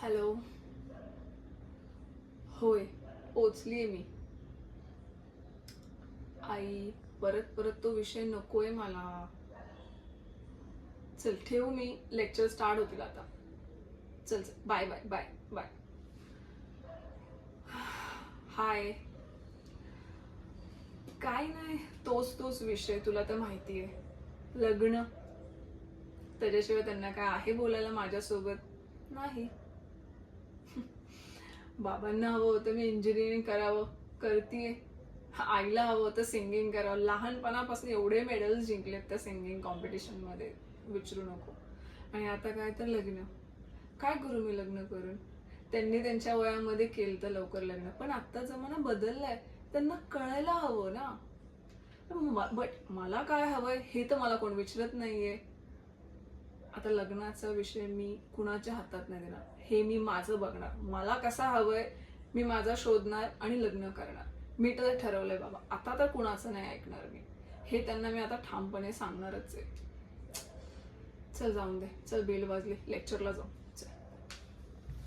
Hello. होय, पोचलीये मी. आई, परत परत तो विषय नकोय मला. चल ठेवू मी, लेक्चर स्टार्ट होतील आता. चल चल, बाय बाय बाय बाय. हाय. काय नाही, तोच तोच विषय, तुला तर माहितीये. लग्न. त्याच्याशिवाय त्यांना काय आहे बोलायला माझ्यासोबत? नाही. बाबांना हवं होतं मी इंजिनिअरिंग करावं, करतीये. आईला हवं होतं सिंगिंग करावं, लहानपणापासून एवढे मेडल्स जिंकलेत त्या सिंगिंग कॉम्पिटिशन मध्ये, विचारू नको. आणि आता काय तर लग्न. काय करू मी लग्न करून? त्यांनी त्यांच्या वयामध्ये केलं तर लवकर लग्न, पण आता जमाना बदललाय, त्यांना कळायला हवं ना. बट मला काय हवंय हे तर मला कोण विचारत नाहीये. आता लग्नाचा विषय मी कुणाच्या हातात नाही देणार, हे मी माझं बघणार. मला कसा हवंय मी माझा शोधणार आणि लग्न करणार. मी तर ठरवलंय बाबा, आता तर कुणाचं नाही ऐकणार मी. हे त्यांना मी आता ठामपणे सांगणारच आहे. चल जाऊन दे, चल बेल वाजली, लेक्चरला जाऊ.